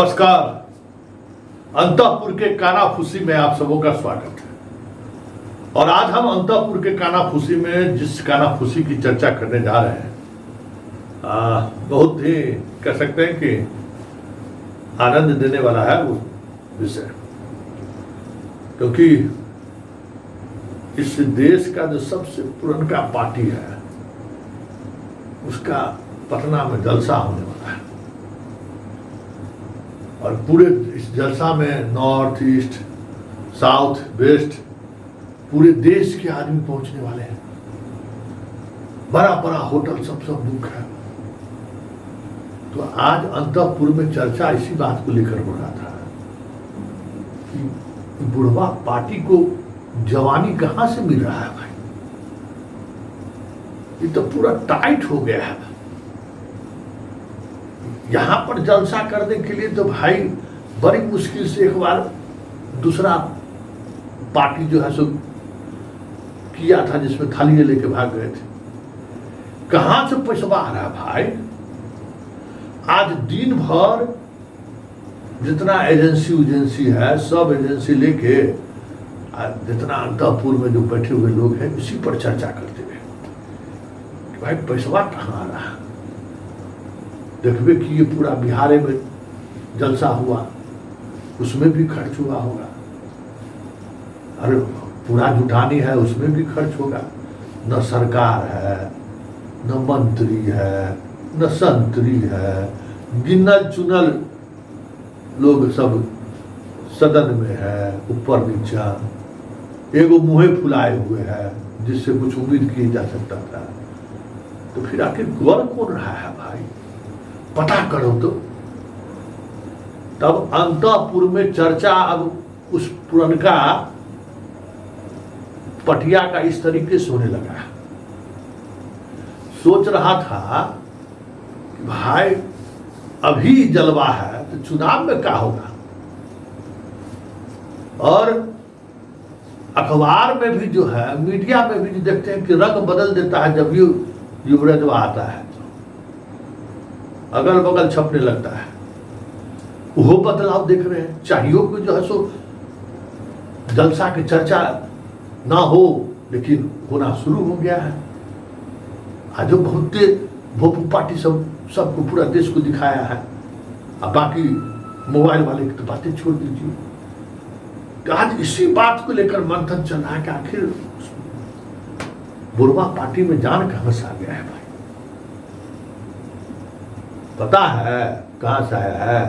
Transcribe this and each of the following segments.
नमस्कार। अंतःपुर के कानाफूसी में आप सबों का स्वागत है। और आज हम अंतःपुर के कानाफूसी में जिस कानाफूसी की चर्चा करने जा रहे हैं, बहुत ही कह सकते हैं कि आनंद देने वाला है वो विषय, क्योंकि इस देश का जो सबसे पुराना पार्टी है उसका पटना में जलसा होने वाला है। और पूरे इस जलसा में नॉर्थ ईस्ट, साउथ, वेस्ट, पूरे देश के आदमी पहुंचने वाले हैं। बड़ा बड़ा होटल सब बुक है। तो आज अंतःपुर में चर्चा इसी बात को लेकर हो रहा था कि बुढ़वा पार्टी को जवानी कहां से मिल रहा है भाई। ये तो पूरा टाइट हो गया है। यहां पर जलसा करने के लिए तो भाई बड़ी मुश्किल से एक बार दूसरा पार्टी जो है सो किया था, जिसमें थालियां लेके भाग गए थे। कहां से पैसा आ रहा है भाई। आज दिन भर जितना एजेंसी है सब एजेंसी लेके जितना अंतःपुर में जो बैठे हुए लोग हैं इसी पर चर्चा करते हुए कि भाई पैसा कहां आ रहा है। देखबे कि ये पूरा बिहार में जलसा हुआ, उसमें भी खर्च हुआ होगा। अरे पूरा जुटानी है, उसमें भी खर्च होगा। न सरकार है, न मंत्री है, न संतरी है, गिनल चुनल लोग सब सदन में है, ऊपर नीचा एगो मुँहे फुलाए हुए है जिससे कुछ उम्मीद की जा सकता था। तो फिर आखिर गौर कौन रहा है भाई, पता करो तो। तब अंतःपुर में चर्चा अब उस पुरनका पटिया का इस तरीके से होने लगा है। सोच रहा था कि भाई अभी जलवा है तो चुनाव में क्या होगा। और अखबार में भी जो है, मीडिया में भी जो देखते हैं कि रंग बदल देता है जब युवराजवा आता है, अगल बगल छपने लगता है। वो बदलाव देख रहे हैं। चाहिए को जो है सो जलसा की चर्चा ना हो, लेकिन होना शुरू हो गया है। आज बहुत भोपू पार्टी सबको पूरा देश को दिखाया है। अब बाकी मोबाइल वाले की तो बातें छोड़ दीजिए। तो आज इसी बात को लेकर मंथन चल रहा है कि आखिर बुढ़वा पार्टी में जान कहां से आ गया है भाई। पता है कहां से आया है,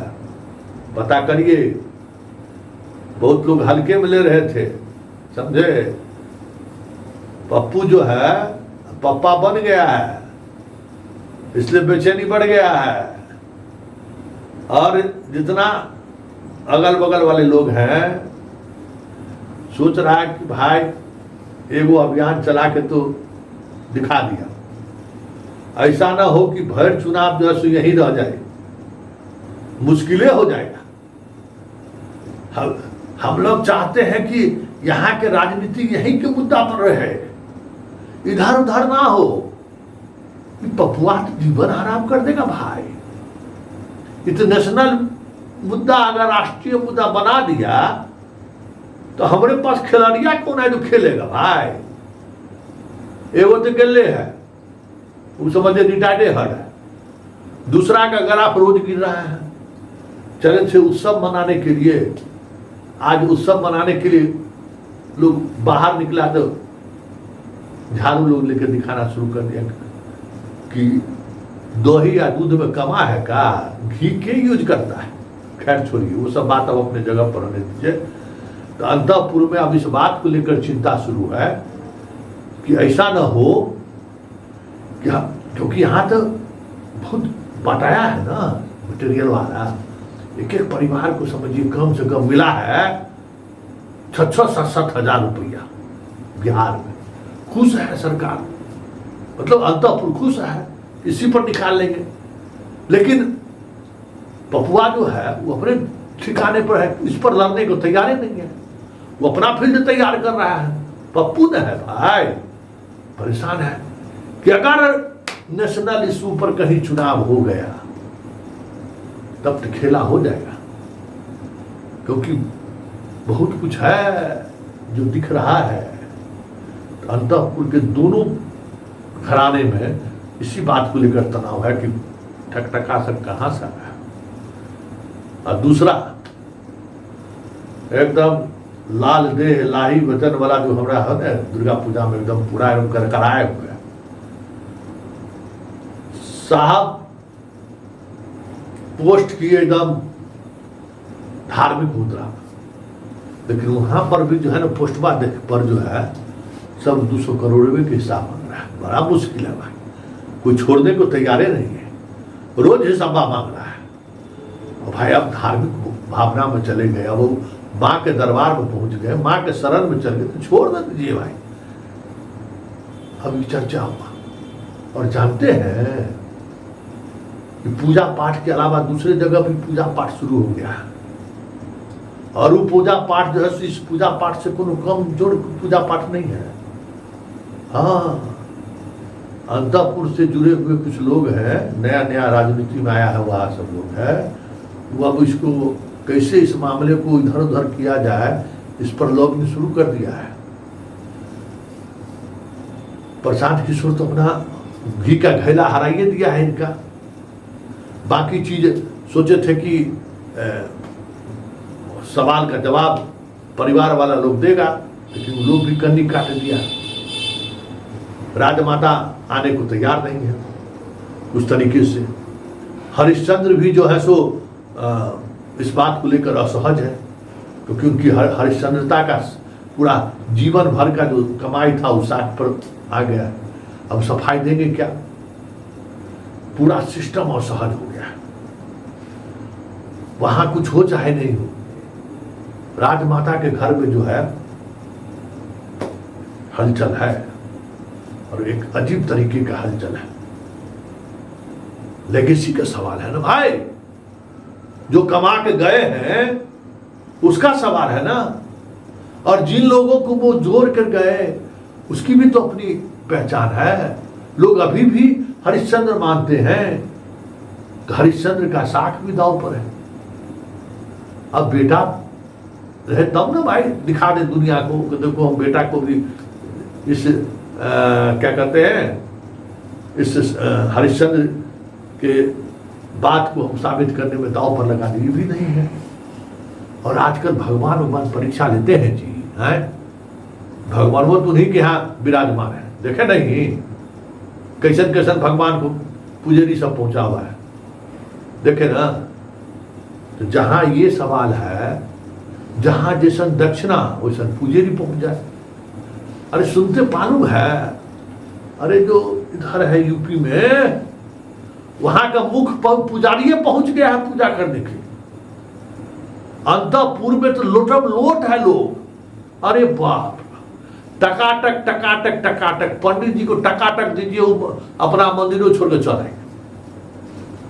पता करिए। बहुत लोग हल्के में ले रहे थे, समझे। पप्पू जो है पप्पा बन गया है, इसलिए बेचैनी बढ़ गया है। और जितना अगल बगल वाले लोग हैं सोच रहा है कि भाई एगो अभियान चला के तो दिखा दिया। ऐसा ना हो कि भर चुनाव जो है सो यही रह जाए, मुश्किलें हो जाएगा। हम लोग चाहते हैं कि यहाँ के राजनीति यही के मुद्दा पर रहे, इधर उधर ना हो। पपुआ तो जीवन आराम कर देगा भाई। इंटरनेशनल मुद्दा अगर राष्ट्रीय मुद्दा बना दिया तो हमारे पास खिलाड़िया कौन है जो खेलेगा भाई। एगो तो गले है, वो समझे रिटायर्डे हर है। दूसरा का ग्राफ रोज गिर रहा है। चले से उत्सव मनाने के लिए, आज उत्सव मनाने के लिए लोग बाहर निकला तो झाड़ू लोग लेकर दिखाना शुरू कर दिया कि दही या दूध में कमा है का, घी के यूज करता है। खैर छोड़िए, वो सब बात अब अपने जगह पर रहने दीजिए। तो अंतःपुर में अब इस बात को लेकर चिंता शुरू है कि ऐसा न हो कि, क्योंकि यहाँ तो बहुत बटाया है ना मटेरियल वाला। एक एक परिवार को समझिए कम से कम मिला है 6-7 हजार रुपया बिहार में। खुश है सरकार, मतलब अंतःपुर खुश है, इसी पर निकाल लेंगे। लेकिन पपुआ जो है वो अपने ठिकाने पर है, इस पर लड़ने को तैयार ही नहीं है। वो अपना फील्ड तैयार कर रहा है। पप्पू न है भाई, परेशान है कि अगर नेशनल इशू पर कहीं चुनाव हो गया तब तो खेला हो जाएगा। क्योंकि बहुत कुछ है जो दिख रहा है। तो अंतःपुर के दोनों घराने में इसी बात को लेकर तनाव है कि ठकठका सब कहाँ से आया। और दूसरा एकदम लाल देह लाही वचन वाला जो हमारा है ना दुर्गा पूजा में एकदम पूरा एकदम करकराए हुए साहब पोस्ट किए एकदम धार्मिक मुद्रा, लेकिन वहां पर भी जो है ना पोस्टवा पर जो है सब 200 करोड़ रुपए के हिसाब मांग रहा है। बड़ा मुश्किल है भाई, कोई छोड़ने को तैयार नहीं है, रोज हिसाबा मांग रहा है। और भाई अब धार्मिक भावना में चले गए, अब वो माँ के दरबार में पहुंच गए, माँ के शरण में चल गए, तो छोड़ ना दीजिए भाई। अब ये चर्चा हुआ और जानते हैं कि पूजा पाठ के अलावा दूसरे जगह भी पूजा पाठ शुरू हो गया है। और वो पूजा पाठ जो है इस पूजा पाठ से कोनो कम जोड़ पूजा पाठ नहीं है। हाँ, अंतःपुर से जुड़े हुए कुछ लोग हैं, नया नया राजनीति में आया है वह सब लोग है, वो अब इसको कैसे इस मामले को इधर उधर किया जाए इस पर लॉबिंग शुरू कर दिया है। प्रशांत किशोर तो अपना घी का घैला हराइए दिया है इनका। बाकी चीज सोचे थे कि सवाल का जवाब परिवार वाला लोग देगा, लेकिन वो लोग भी कन्नी काट दिया। राजमाता आने को तैयार नहीं है उस तरीके से। हरिश्चंद्र भी जो है सो इस बात को लेकर असहज है, क्योंकि उनकी हरिश्चंद्रता का पूरा जीवन भर का जो कमाई था उस साथ पर आ गया। अब सफाई देंगे क्या? पूरा सिस्टम असहज हो गया। वहां कुछ हो चाहे नहीं हो, राजमाता के घर में जो है हलचल है, और एक अजीब तरीके का हलचल है। लेगेसी का सवाल है ना भाई, जो कमा के गए हैं उसका सवाल है ना, और जिन लोगों को वो जोड़ कर गए उसकी भी तो अपनी पहचान है। लोग अभी भी हरिश्चंद्र मानते हैं, हरिश्चंद्र का साख भी दांव पर है। अब बेटा रहे तब ना भाई दिखा दे दुनिया को कि देखो हम बेटा को भी इस क्या कहते हैं इस हरिश्चंद्र के बात को हम साबित करने में दांव पर लगा दिए भी नहीं है। और आजकल भगवान परीक्षा लेते हैं जी, हैं भगवान वो तो नहीं कि यहाँ विराजमान है, देखे नहीं कैसन कैसन भगवान को पुजारी सब पहुंचा हुआ है, देखे ना। तो जहां ये सवाल है, जहां जैसन दक्षिणा वैसन पुजारी पहुंच जाए। अरे सुनते मालूम है, अरे जो इधर है यूपी में, वहां का मुख्य पुजारी पहुंच गया है पूजा करने के। अंतःपुर में तो लोटम लोट है लोग। अरे बाप, टकाटक टकाटक टकाटक, पंडित जी को टकाटक दीजिए, वो अपना मंदिरों छोड़ के चले।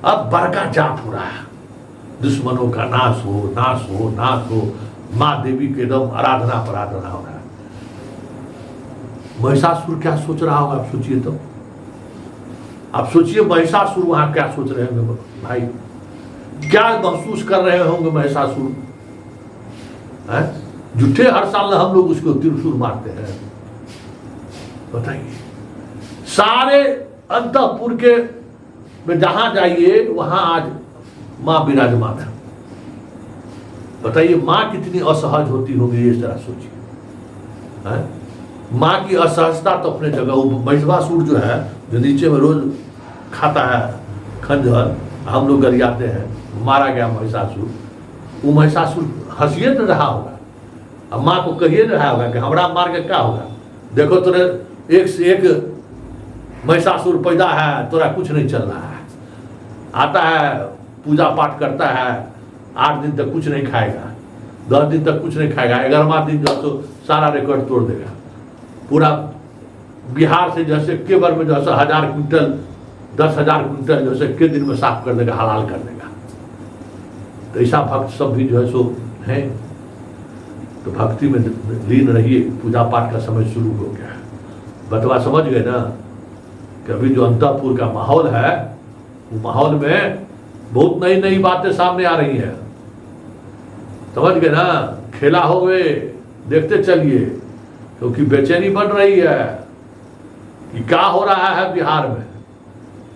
अब बड़का जाप हो रहा है, दुश्मनों का नाश हो नाश हो नाश हो, माँ देवी के एकदम आराधना पराधना हो रहा है। महिषासुर क्या सोच रहा होगा, आप सोचिए तो। आप सोचिए महिषासुर वहां क्या सोच रहे होंगे भाई, क्या महसूस कर रहे होंगे महिषासुर। झूठे हर साल हम लोग उसको त्रिशूल मारते हैं, बताइए। सारे अंतःपुर के में जहां जाइए वहां आज मां विराजमान है। बताइए मां कितनी असहज होती होगी, ये जरा सोचिए। मां की असहजता तो अपने जगह। वो महिषासुर जो है, जो नीचे में रोज खाता है खंजर, हम लोग गरियाते हैं, मारा गया महिषासुर। वो महिषासुर हंसिए तो रहा होगा, अब माँ को कहिए रहा होगा कि हमरा मार के क्या होगा, देखो तोरे एक से एक महिषासुर पैदा है, तोरा कुछ नहीं चल रहा है। आता है पूजा पाठ करता है, 8 दिन तक कुछ नहीं खाएगा, 10 दिन तक कुछ नहीं खाएगा, 11वां दिन जो तो सारा रिकॉर्ड तोड़ देगा। पूरा बिहार से जैसे के बार में जैसे 1000 क्विंटल 10,000 क्विंटल जैसे के दिन में साफ कर देगा, हलाल कर देगा। तो ऐसा भक्त सब भी जो है सो है। तो भक्ति में लीन रहिए, पूजा पाठ का समय शुरू हो गया है। बतवा समझ गए ना कि अभी जो अंतःपुर का माहौल है, वो माहौल में बहुत नई नई बातें सामने आ रही हैं। समझ गए ना, खेला हो गए, देखते चलिए, क्योंकि बेचैनी बढ़ रही है कि क्या हो रहा है बिहार में।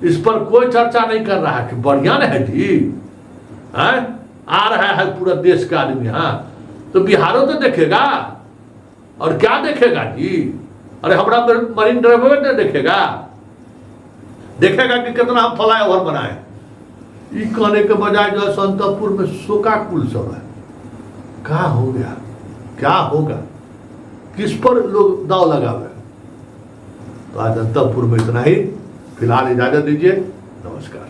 इस पर कोई चर्चा नहीं कर रहा है कि बढ़िया है जी, है आ रहा है पूरा देश का आदमी, हाँ तो बिहारों तो देखेगा, और क्या देखेगा जी। अरे हमारा मरीन ड्राइवर ने देखेगा कि कितना हम फ्लाईओवर बनाए। ये कहने के बजाय जो है संतपुर में शोकाकुल सब है, क्या हो गया, क्या होगा, किस पर लोग दाव लगावे। तो आज अंतपुर में इतना ही, फिलहाल इजाजत दीजिए, नमस्कार।